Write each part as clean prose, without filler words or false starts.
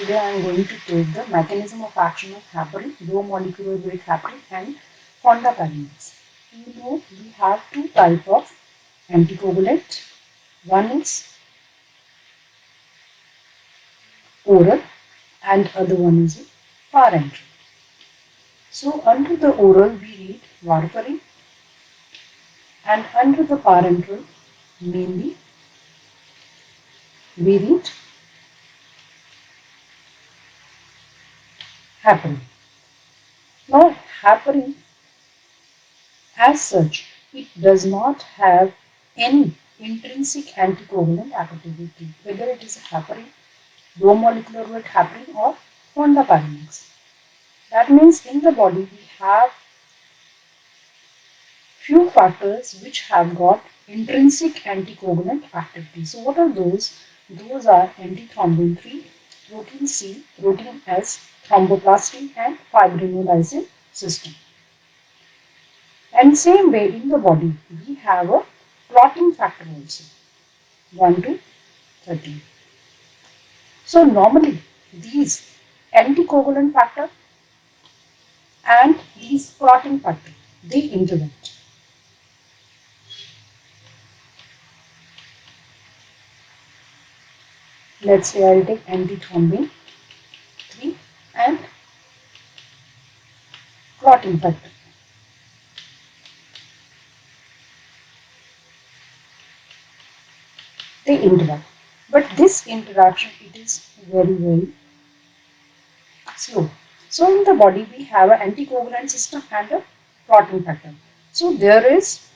Today I am going to take the mechanism of action of heparin, low molecular weight heparin and fondaparinux. You know we have two types of anticoagulant. One is oral and other one is parenteral. So under the oral we read warfarin and under the parenteral mainly we read heparin. Now heparin as such it does not have any intrinsic anticoagulant activity, whether it is heparin, low molecular weight heparin or fondaparinux. That means in the body we have few factors which have got intrinsic anticoagulant activity. So what are those? Those are antithrombin 3, protein C, protein S, thromboplastin and fibrinolysin system. And same way in the body we have a clotting factor also 1 to 13. So normally these anticoagulant factor and these clotting factor they interact. Let's say I'll take antithrombin 3 and clotting factor. They interact. But this interaction it is very slow. So in the body we have an anticoagulant system and a clotting factor. So there is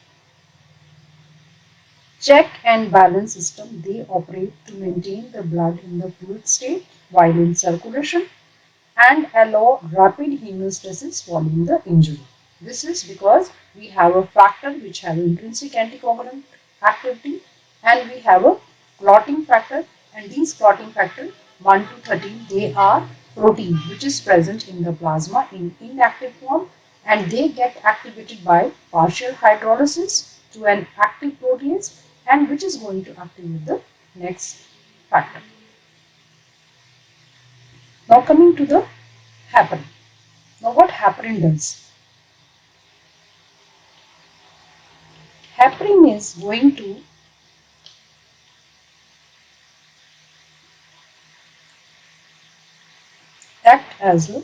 check and balance system. They operate to maintain the blood in the fluid state while in circulation and allow rapid hemostasis following the injury. This is because we have a factor which have intrinsic anticoagulant activity and we have a clotting factor, and these clotting factor 1 to 13 they are protein which is present in the plasma in inactive form and they get activated by partial hydrolysis to an active protease and which is going to activate the next factor. Now coming to the heparin. Now what heparin does? Heparin is going to act as a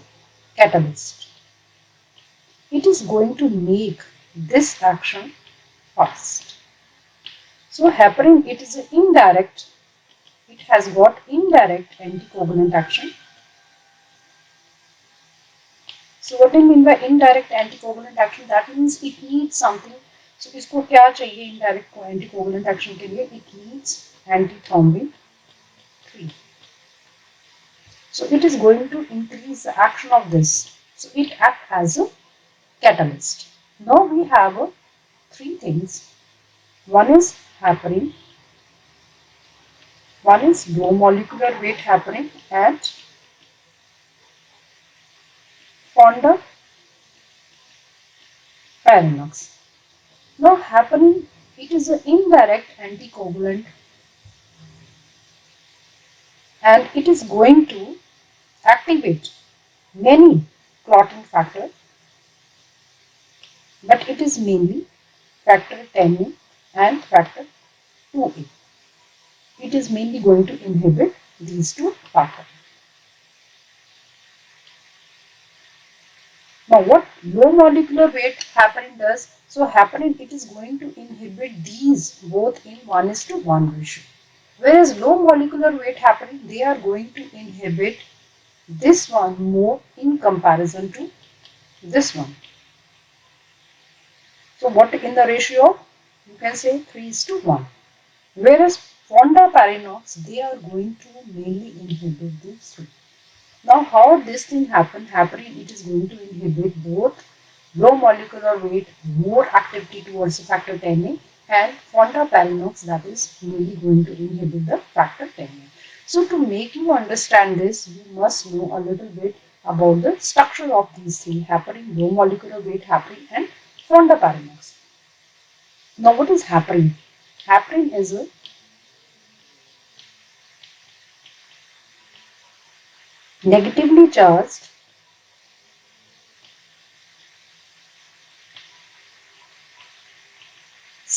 catalyst. It is going to make this action fast. So heparin it is an indirect, it has got indirect anticoagulant action. So what I mean by indirect anticoagulant action? That means it needs something. So इसको क्या चाहिए indirect anticoagulant action के लिए? It needs antithrombin 3. So it is going to increase the action of this. So it acts as a catalyst. Now we have three things. One is heparin, one is low molecular weight heparin and Fondaparinux. Now heparin it is an indirect anticoagulant and it is going to activate many clotting factors, but it is mainly factor 10A and factor 2A. It is mainly going to inhibit these two factors. Now what low molecular weight heparin does? So heparin it is going to inhibit these both in 1:1 ratio. Whereas low molecular weight heparin they are going to inhibit this one more in comparison to this one. So what in the ratio? You can say 3:1. Whereas fondaparinux they are going to mainly inhibit these three. Now how this thing happen? Heparin it is going to inhibit both low molecular weight, more activity towards factor 10A and fondaparinux that is mainly going to inhibit the factor 10A. So to make you understand this, you must know a little bit about the structure of these three, heparin, low molecular weight heparin and fondaparinux. Now what is heparin? Heparin is Negatively charged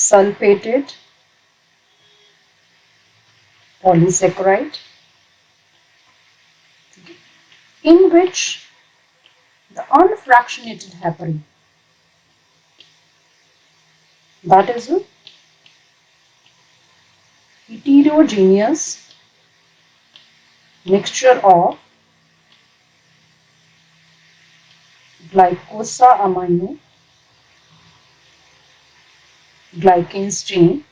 sulfated polysaccharide in which the unfractionated heparin, that is a heterogeneous mixture of glycosamino glycans chain,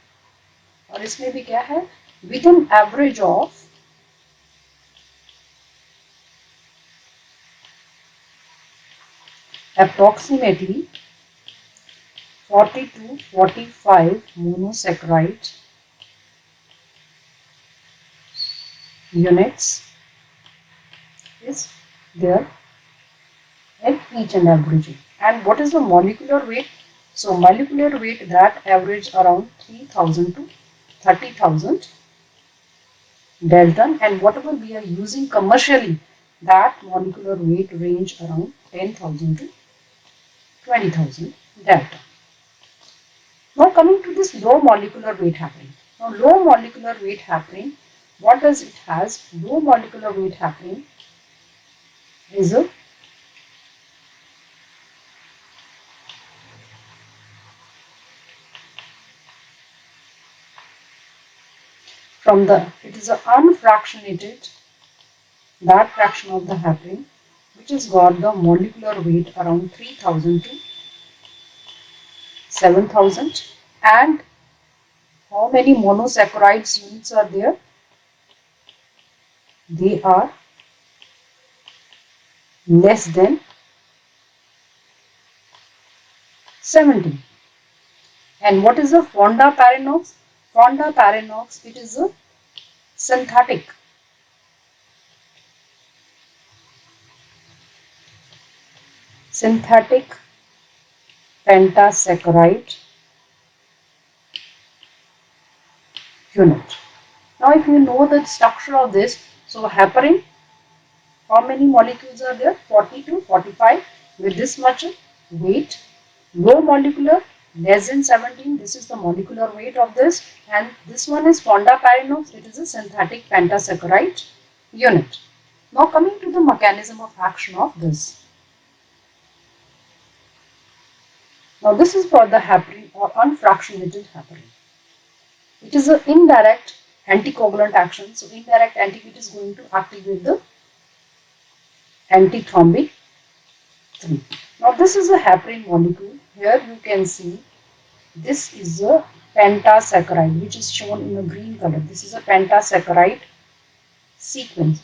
और इसमें भी क्या है, with an average of approximately 40 to 45 monosaccharide units is there at each and every gene. And what is the molecular weight? So molecular weight that average around 3000 to 30,000 Dalton, and whatever we are using commercially, that molecular weight range around 10,000 to 20,000 Dalton. Now coming to this low molecular weight heparin. Now low molecular weight heparin, what does it has? Low molecular weight heparin is a it is an unfractionated, that fraction of the heparin which has got the molecular weight around 3000 to 7000, and how many monosaccharides units are there? They are less than 70. And what is the Fondaparinux? Fondaparinux, it is a synthetic pentasaccharide unit. Now if you know the structure of this, so heparin, how many molecules are there? 40 to 45 with this much weight. Low molecular, less than 17, this is the molecular weight of this, and this one is Fondaparinux, it is a synthetic pentasaccharide unit. Now coming to the mechanism of action of this. Now this is for the heparin or unfractionated heparin. It is an indirect anticoagulant action. So indirect it is going to activate the antithrombic 3. Now this is a heparin molecule. Here you can see this is a pentasaccharide which is shown in a green color. This is a pentasaccharide sequence.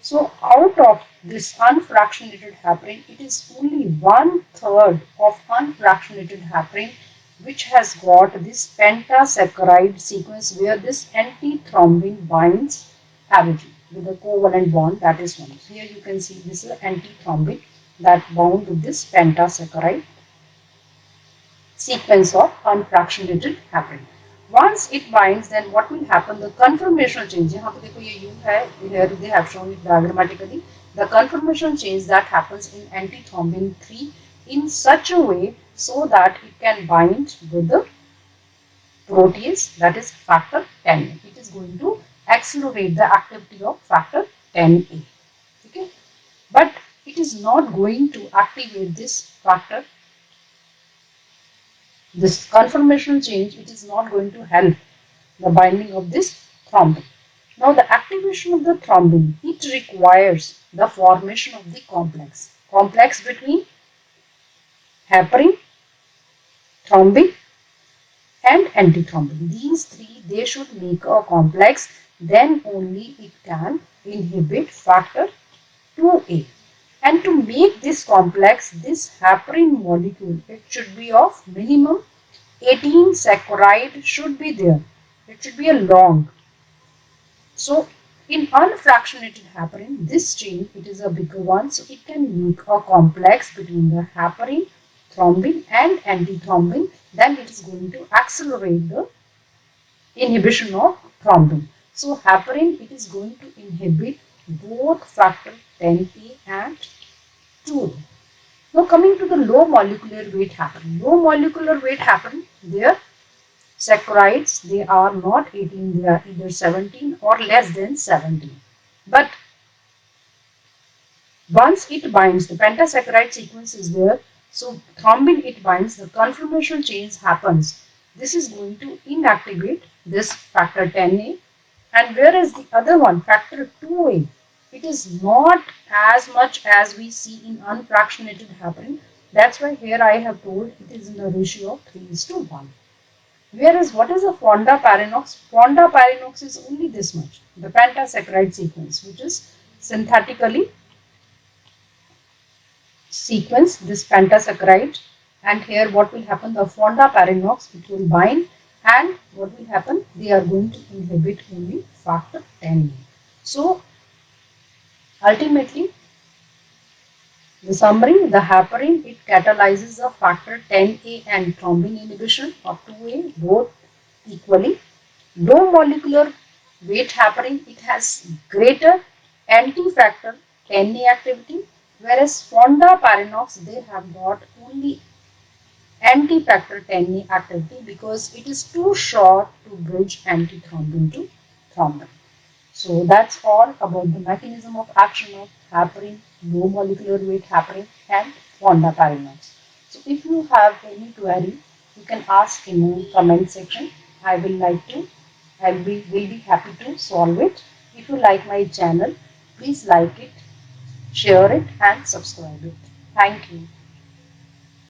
So out of this unfractionated heparin, it is only 1/3 of unfractionated heparin which has got this pentasaccharide sequence where this antithrombin binds avidity with a covalent bond, that is one. So here you can see this is antithrombin that bound with this pentasaccharide sequence of unfractionated heparin. Once it binds, then what will happen? The conformational change. यहाँ पे देखो ये U है. Here they have shown it diagrammatically. The conformational change that happens in antithrombin 3 in such a way so that it can bind with the protease, that is factor 10A. It is going to accelerate the activity of factor 10A. Okay, but it is not going to activate this factor. This conformational change, it is not going to help the binding of this thrombin. Now the activation of the thrombin, it requires the formation of the complex between heparin, thrombin and antithrombin. These three, they should make a complex, then only it can inhibit factor 2A. And to make this complex, this heparin molecule, it should be of minimum 18 saccharide should be there. It should be a long. So in unfractionated heparin, this chain, it is a bigger one, so it can make a complex between the heparin, thrombin and antithrombin. Then it is going to accelerate the inhibition of thrombin. So heparin, it is going to inhibit both factor 10A and 2A. Now coming to the low molecular weight heparin. Low molecular weight heparin, their saccharides, they are not 18, they are either 17 or less than 17. But once it binds, the pentasaccharide sequence is there, so thrombin it binds, the conformational change happens. This is going to inactivate this factor 10A, and whereas the other one, factor 2A, it is not as much as we see in unfractionated heparin. That's why here I have told it is in a ratio of 3:1. Whereas what is a fondaparinux? Fondaparinux is only this much, the pentasaccharide sequence, which is synthetically sequence this pentasaccharide, and here what will happen, the fondaparinux, it will bind, and what will happen, they are going to inhibit only factor 10. So ultimately the summary, the heparin, it catalyzes the factor 10A and thrombin inhibition of 2A both equally. Low molecular weight heparin, it has greater anti-factor 10A activity, whereas fondaparinux, they have got only anti-factor 10A activity because it is too short to bridge antithrombin to thrombin. So that's all about the mechanism of action of heparin, low molecular weight heparin and fondaparinux. So if you have any query, you can ask in the comment section. I will be happy to solve it. If you like my channel, please like it, share it and subscribe it. Thank you.